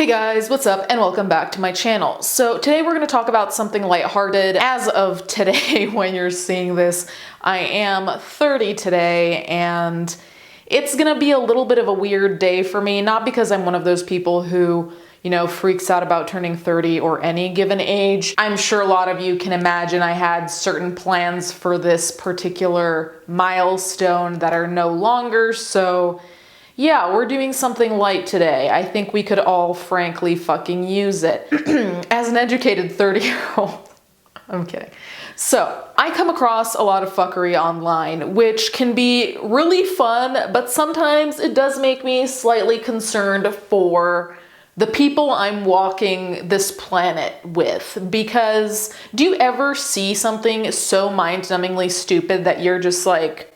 Hey guys, what's up and welcome back to my channel. So today we're going to talk about something lighthearted. As of today, when you're seeing this, I am 30 today and it's going to be a little bit of a weird day for me. Not because I'm one of those people who, freaks out about turning 30 or any given age. I'm sure a lot of you can imagine I had certain plans for this particular milestone that are no longer, so yeah, we're doing something light today. I think we could all frankly fucking use it. As an educated 30-year-old, I'm kidding. So, I come across a lot of fuckery online, which can be really fun, but sometimes it does make me slightly concerned for the people I'm walking this planet with. Because do you ever see something so mind-numbingly stupid that you're just like,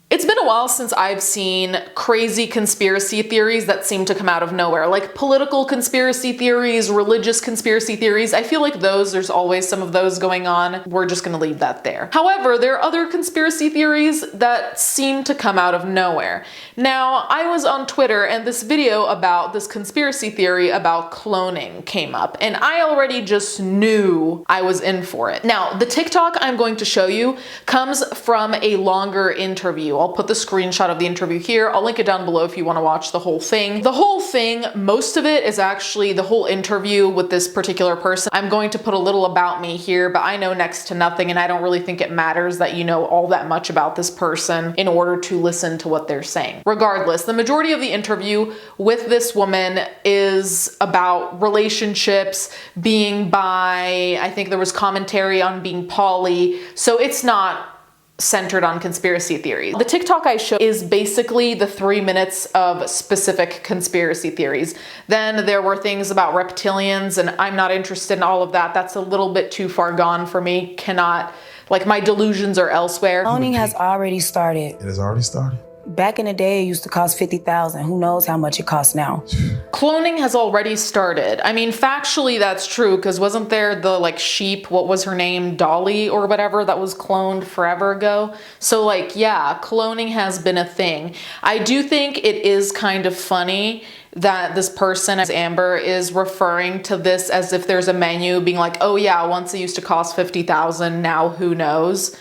it's been a while since I've seen crazy conspiracy theories that seem to come out of nowhere, like political conspiracy theories, religious conspiracy theories. I feel like there's always some of those going on. We're just gonna leave that there. However, there are other conspiracy theories that seem to come out of nowhere. Now, I was on Twitter and this video about this conspiracy theory about cloning came up, and I already just knew I was in for it. Now, the TikTok I'm going to show you comes from a longer interview. I'll put the screenshot of the interview here. I'll link it down below if you want to watch the whole thing. The whole thing, most of it is actually the whole interview with this particular person. I'm going to put a little about me here, but I know next to nothing, and I don't really think it matters that you know all that much about this person in order to listen to what they're saying. Regardless, the majority of the interview with this woman is about relationships, being bi. I think there was commentary on being poly, so it's not centered on conspiracy theories. The TikTok I show is basically the 3 minutes of specific conspiracy theories. Then there were things about reptilians, and I'm not interested in all of that. That's a little bit too far gone for me. My delusions are elsewhere. Cloning has already started. It has already started? Back in the day, it used to cost $50,000. Who knows how much it costs now? Cloning has already started. I mean, factually, that's true, because wasn't there the, sheep, what was her name, Dolly or whatever, that was cloned forever ago? So, yeah, cloning has been a thing. I do think it is kind of funny that this person, as Amber, is referring to this as if there's a menu, being like, oh yeah, once it used to cost $50,000, now who knows?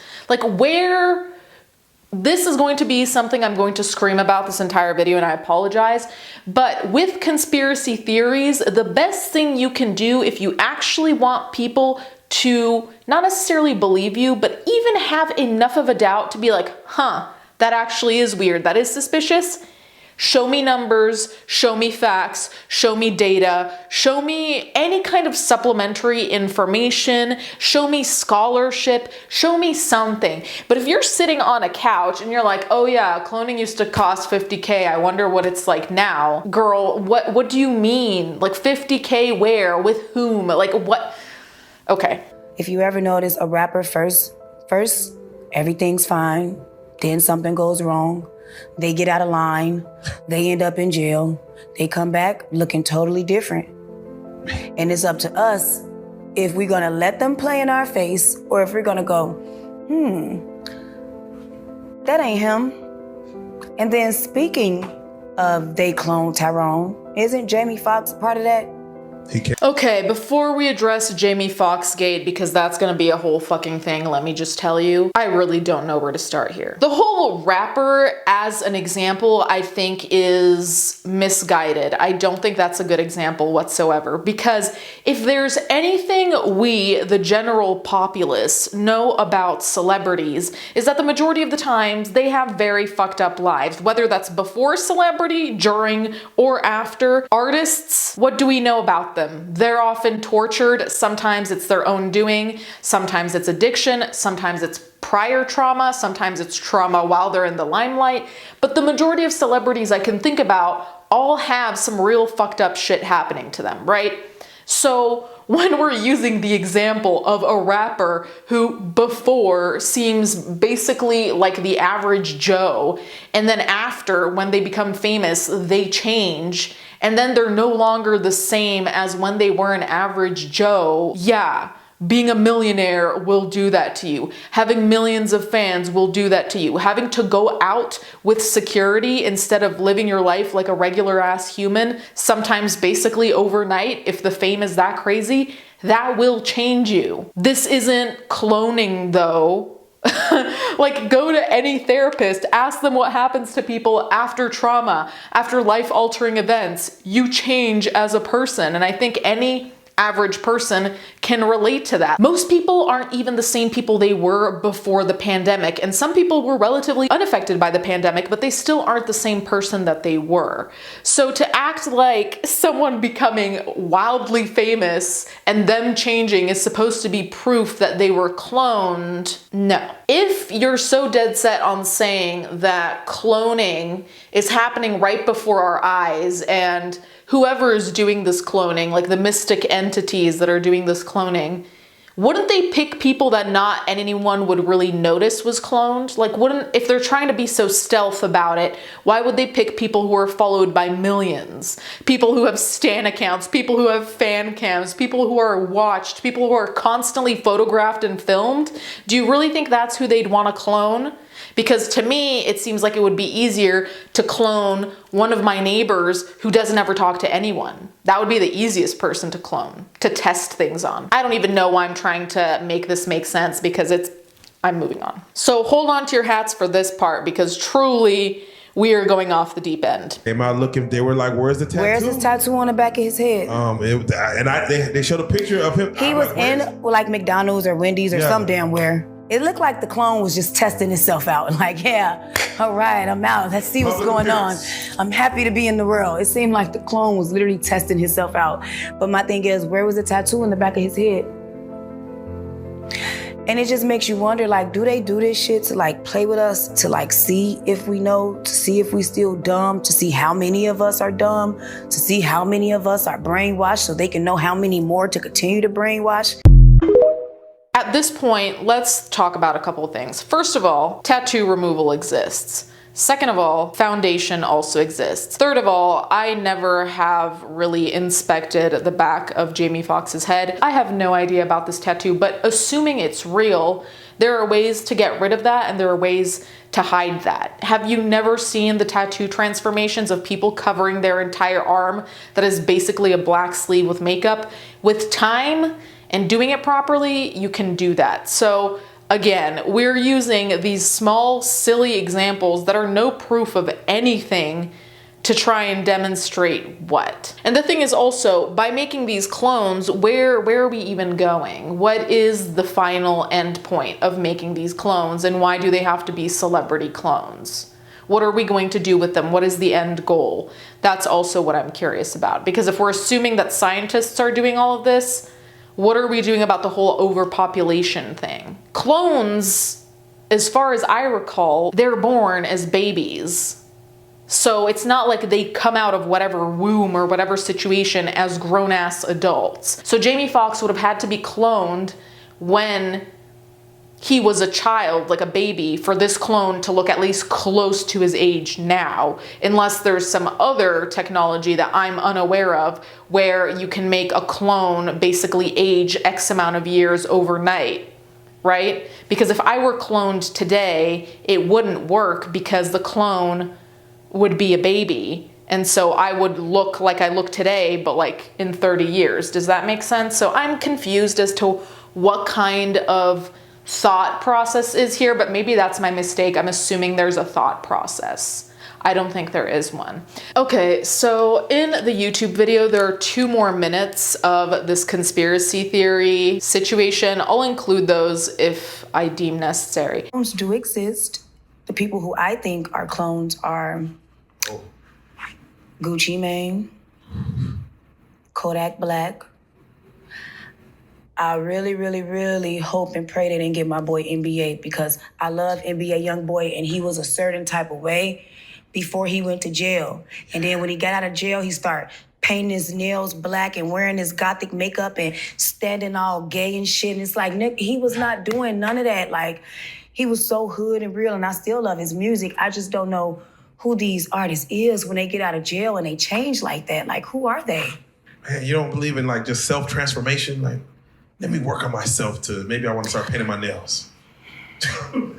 This is going to be something I'm going to scream about this entire video, and I apologize. But with conspiracy theories, the best thing you can do if you actually want people to not necessarily believe you, but even have enough of a doubt to be like, huh, that actually is weird, that is suspicious. Show me numbers, show me facts, show me data, show me any kind of supplementary information, show me scholarship, show me something. But if you're sitting on a couch and you're like, oh yeah, cloning used to cost $50K, I wonder what it's like now. Girl, what do you mean? $50K where? With whom? What? Okay. If you ever notice a rapper first, everything's fine. Then something goes wrong. They get out of line, they end up in jail, they come back looking totally different. And it's up to us if we're gonna let them play in our face or if we're gonna go, that ain't him. And then speaking of they clone Tyrone, isn't Jamie Foxx part of that? Okay, before we address Jamie Foxx gate, because that's gonna be a whole fucking thing, let me just tell you, I really don't know where to start here. The whole rapper as an example, I think, is misguided. I don't think that's a good example whatsoever, because if there's anything we, the general populace, know about celebrities, is that the majority of the times they have very fucked up lives, whether that's before celebrity, during, or after. Artists, what do we know about them? They're often tortured. Sometimes it's their own doing. Sometimes it's addiction. Sometimes it's prior trauma. Sometimes it's trauma while they're in the limelight. But the majority of celebrities I can think about all have some real fucked up shit happening to them, right? So when we're using the example of a rapper who before seems basically like the average Joe, and then after, when they become famous, they change, and then they're no longer the same as when they were an average Joe, yeah, Being a millionaire will do that to you. Having millions of fans will do that to you. Having to go out with security instead of living your life like a regular ass human, sometimes basically overnight, if the fame is that crazy, that will change you. This isn't cloning though. Like, go to any therapist, ask them what happens to people after trauma, after life-altering events. You change as a person, and I think any average person can relate to that. Most people aren't even the same people they were before the pandemic, and some people were relatively unaffected by the pandemic, but they still aren't the same person that they were. So to act like someone becoming wildly famous and them changing is supposed to be proof that they were cloned, no. If you're so dead set on saying that cloning is happening right before our eyes, and whoever is doing this cloning, like the mystic entities that are doing this cloning, wouldn't they pick people that not anyone would really notice was cloned? Like, if they're trying to be so stealth about it, why would they pick people who are followed by millions? People who have stan accounts, people who have fan cams, people who are watched, people who are constantly photographed and filmed? Do you really think that's who they'd want to clone? Because to me, it seems like it would be easier to clone one of my neighbors who doesn't ever talk to anyone. That would be the easiest person to clone, to test things on. I don't even know why I'm trying to make this make sense, because I'm moving on. So hold on to your hats for this part, because truly we are going off the deep end. They were like, where's the tattoo? Where's his tattoo on the back of his head? They showed a picture of him. He was in like McDonald's or Wendy's or some damn where. It looked like the clone was just testing itself out. Like, yeah, all right, I'm out. Let's see what's going on. I'm happy to be in the world. It seemed like the clone was literally testing himself out. But my thing is, where was the tattoo in the back of his head? And it just makes you wonder, like, do they do this shit to like play with us, to like see if we know, to see if we still dumb, to see how many of us are dumb, to see how many of us are brainwashed so they can know how many more to continue to brainwash? At this point, let's talk about a couple of things. First of all, tattoo removal exists. Second of all, foundation also exists. Third of all, I never have really inspected the back of Jamie Foxx's head. I have no idea about this tattoo, but assuming it's real, there are ways to get rid of that and there are ways to hide that. Have you never seen the tattoo transformations of people covering their entire arm that is basically a black sleeve with makeup? With time and doing it properly, you can do that. So again, we're using these small, silly examples that are no proof of anything to try and demonstrate what. And the thing is also, by making these clones, where are we even going? What is the final end point of making these clones, and why do they have to be celebrity clones? What are we going to do with them? What is the end goal? That's also what I'm curious about. Because if we're assuming that scientists are doing all of this, what are we doing about the whole overpopulation thing? Clones, as far as I recall, they're born as babies. So it's not like they come out of whatever womb or whatever situation as grown-ass adults. So Jamie Foxx would have had to be cloned when he was a child, like a baby, for this clone to look at least close to his age now, unless there's some other technology that I'm unaware of where you can make a clone basically age X amount of years overnight, right? Because if I were cloned today, it wouldn't work because the clone would be a baby. And so I would look like I look today, but like in 30 years. Does that make sense? So I'm confused as to what kind of thought process is here, but maybe that's my mistake. I'm assuming there's a thought process. I don't think there is one. Okay, so in the YouTube video, there are 2 more minutes of this conspiracy theory situation. I'll include those if I deem necessary. Clones do exist. The people who I think are clones are Gucci Mane, Kodak Black. I really, really, really hope and pray they didn't get my boy NBA, because I love NBA YoungBoy, and he was a certain type of way before he went to jail. And then when he got out of jail, he started painting his nails black and wearing his gothic makeup and standing all gay and shit. And it's like, Nick, he was not doing none of that. Like, he was so hood and real, and I still love his music. I just don't know who these artists is when they get out of jail and they change like that. Like, who are they? Man, you don't believe in like just self-transformation? Like, let me work on myself to maybe I want to start painting my nails. I'm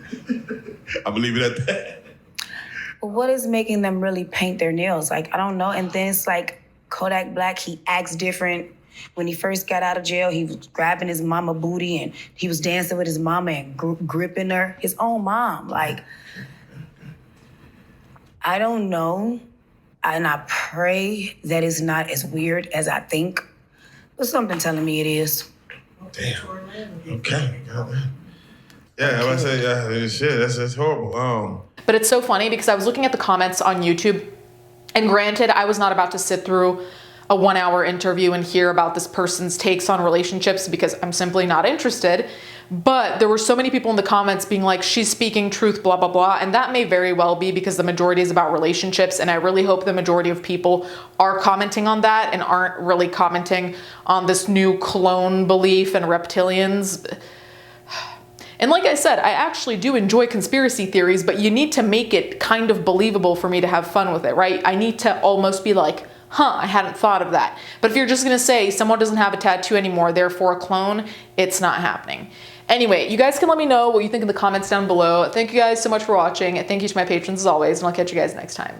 gonna leave it at that. But what is making them really paint their nails? Like, I don't know. And then it's like Kodak Black, he acts different. When he first got out of jail, he was grabbing his mama booty and he was dancing with his mama and gripping her, his own mom. Like, I don't know. And I pray that it's not as weird as I think. But something telling me it is. Damn. Okay. Yeah, I would say, shit, that's horrible. But it's so funny because I was looking at the comments on YouTube, and granted, I was not about to sit through a 1-hour interview and hear about this person's takes on relationships because I'm simply not interested. But there were so many people in the comments being like, she's speaking truth, blah, blah, blah. And that may very well be because the majority is about relationships. And I really hope the majority of people are commenting on that and aren't really commenting on this new clone belief and reptilians. And like I said, I actually do enjoy conspiracy theories, but you need to make it kind of believable for me to have fun with it, right? I need to almost be like, I hadn't thought of that. But if you're just gonna say someone doesn't have a tattoo anymore, therefore a clone, it's not happening. Anyway, you guys can let me know what you think in the comments down below. Thank you guys so much for watching. Thank you to my patrons as always, and I'll catch you guys next time.